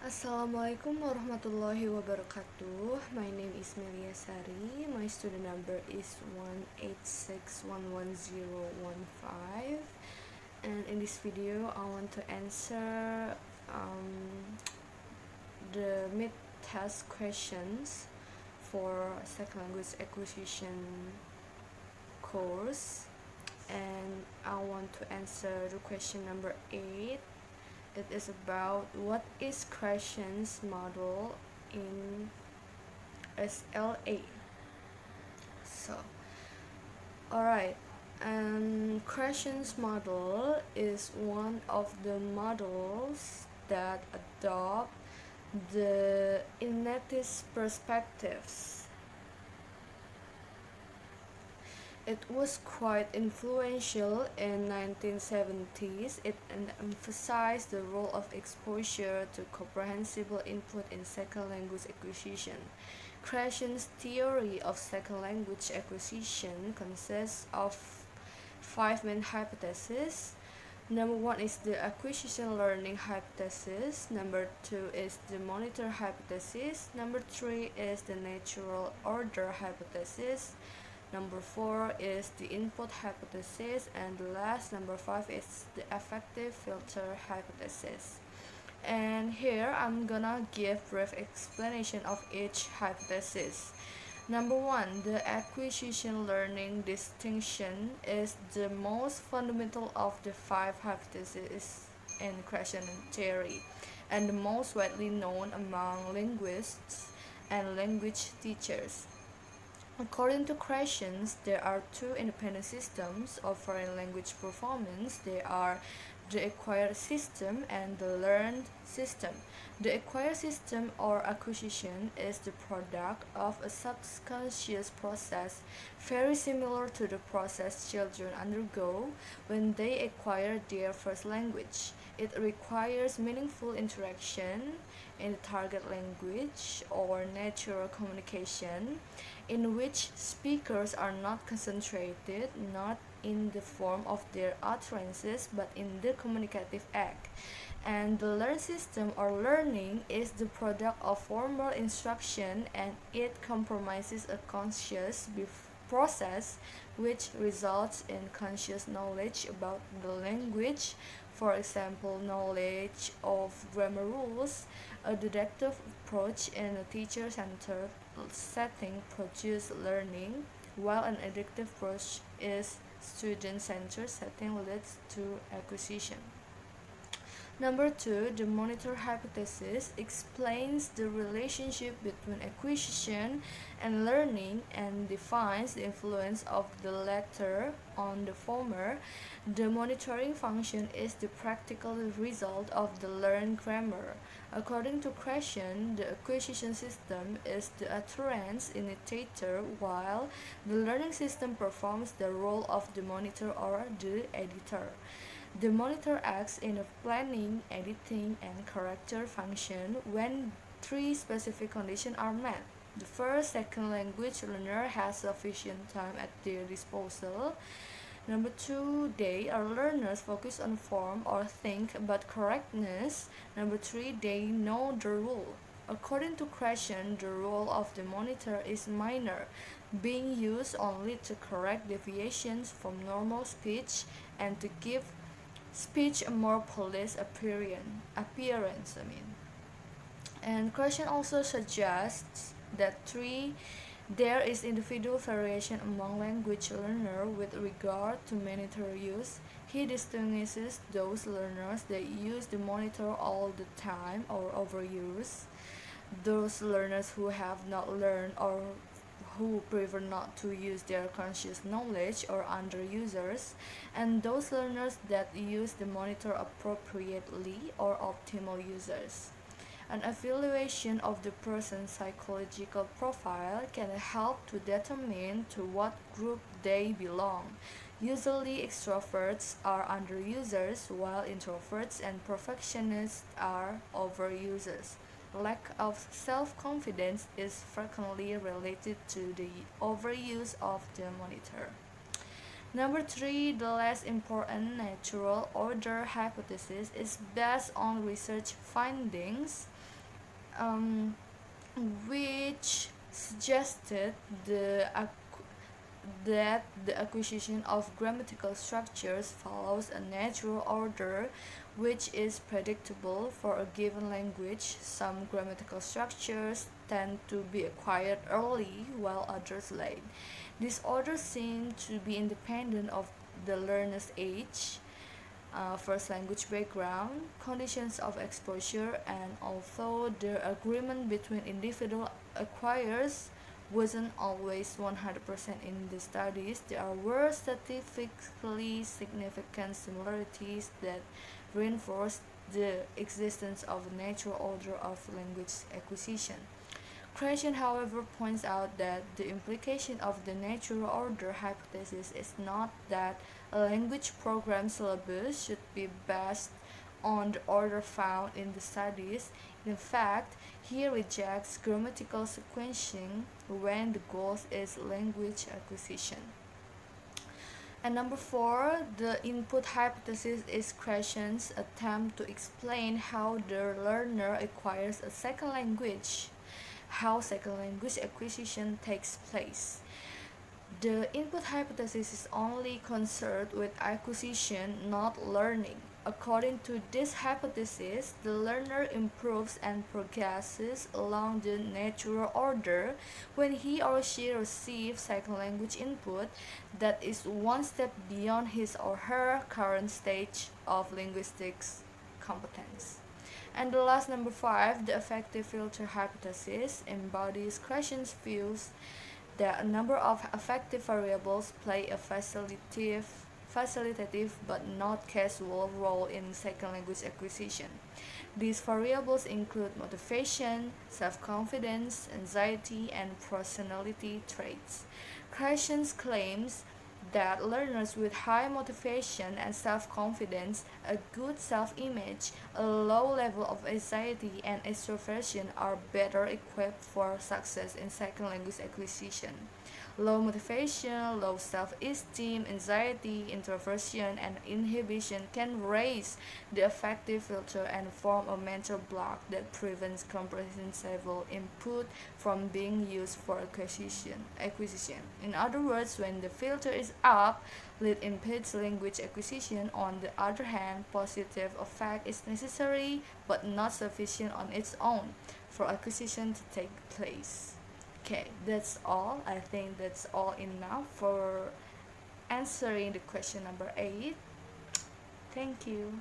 Assalamualaikum warahmatullahi wabarakatuh. My name is MELIYA Sari. My student number is 186111015. And in this video, I want to answer the mid-test questions for second language acquisition course. And I want to answer the question number 8. It is about what is Crescent's model in SLA. So, alright, Crescent's model is one of the models that adopt the innatist perspectives. It was quite influential in 1970s. It emphasized the role of exposure to comprehensible input in second language acquisition. Crescent's theory of second language acquisition consists of 5 main hypotheses. Number 1 is the acquisition learning hypothesis. Number 2 is the monitor hypothesis. Number 3 is the natural order hypothesis. Number 4 is the input hypothesis, and the last, number 5, is the effective filter hypothesis. And here I'm gonna give brief explanation of each hypothesis. Number 1, the acquisition learning distinction is the most fundamental of the 5 hypotheses in Crescent theory, and the most widely known among linguists and language teachers. According to Crescent, there are two independent systems of foreign language performance. They are the acquired system and the learned system. The acquired system or acquisition is the product of a subconscious process very similar to the process children undergo when they acquire their first language. It requires meaningful interaction in the target language or natural communication in which speakers are not concentrated, not in the form of their utterances, but in the communicative act. And the learn system or learning is the product of formal instruction, and it compromises a conscious process which results in conscious knowledge about the language. For example, knowledge of grammar rules. A deductive approach in a teacher-centered setting produces learning, while an adaptive approach is student-centered setting leads to acquisition. Number 2, the monitor hypothesis explains the relationship between acquisition and learning and defines the influence of the latter on the former. The monitoring function is the practical result of the learned grammar. According to Crescent, the acquisition system is the utterance initiator, while the learning system performs the role of the monitor or the editor. The monitor acts in a planning, editing, and character function when 3 specific conditions are met. The first, second language learner has sufficient time at their disposal. Number 2, they are learners focused on form or think about correctness. Number 3, they know the rule. According to Crescent, the role of the monitor is minor, being used only to correct deviations from normal speech and to give speech a more polished appearance. And Crescent also suggests that there is individual variation among language learners with regard to monitor use. He distinguishes those learners that use the monitor all the time or overuse, those learners who have not learned or who prefer not to use their conscious knowledge or underusers, and those learners that use the monitor appropriately or optimal users. An evaluation of the person's psychological profile can help to determine to what group they belong. Usually, extroverts are underusers, while introverts and perfectionists are overusers. Lack of self-confidence is frequently related to the overuse of the monitor. Number 3, the less important natural order hypothesis is based on research findings. um, which suggested that the acquisition of grammatical structures follows a natural order which is predictable for a given language. Some grammatical structures tend to be acquired early while others late. This order seems to be independent of the learner's age, first language background, conditions of exposure, and although the agreement between individual acquirers wasn't always 100% in the studies, there were statistically significant similarities that reinforce the existence of a natural order of language acquisition. Creation, however, points out that the implication of the natural order hypothesis is not that a language program syllabus should be based on the order found in the studies. In fact, he rejects grammatical sequencing when the goal is language acquisition. And number four, the input hypothesis is Creation's attempt to explain how the learner acquires a second language, how second language acquisition takes place. The input hypothesis is only concerned with acquisition, not learning. According to this hypothesis, the learner improves and progresses along the natural order when he or she receives second language input that is one step beyond his or her current stage of linguistics competence. And the last, number five, the affective filter hypothesis embodies Creation's views that a number of affective variables play a facilitative but not causal role in second language acquisition. These variables include motivation, self-confidence, anxiety, and personality traits. Creation claims that learners with high motivation and self-confidence, a good self-image, a low level of anxiety and extroversion are better equipped for success in second language acquisition. Low motivation, low self-esteem, anxiety, introversion, and inhibition can raise the affective filter and form a mental block that prevents comprehensive input from being used for acquisition. In other words, when the filter is up, it impedes language acquisition. On the other hand, positive effect is necessary but not sufficient on its own for acquisition to take place. Okay, that's all. I think that's all enough for answering the question number 8. Thank you.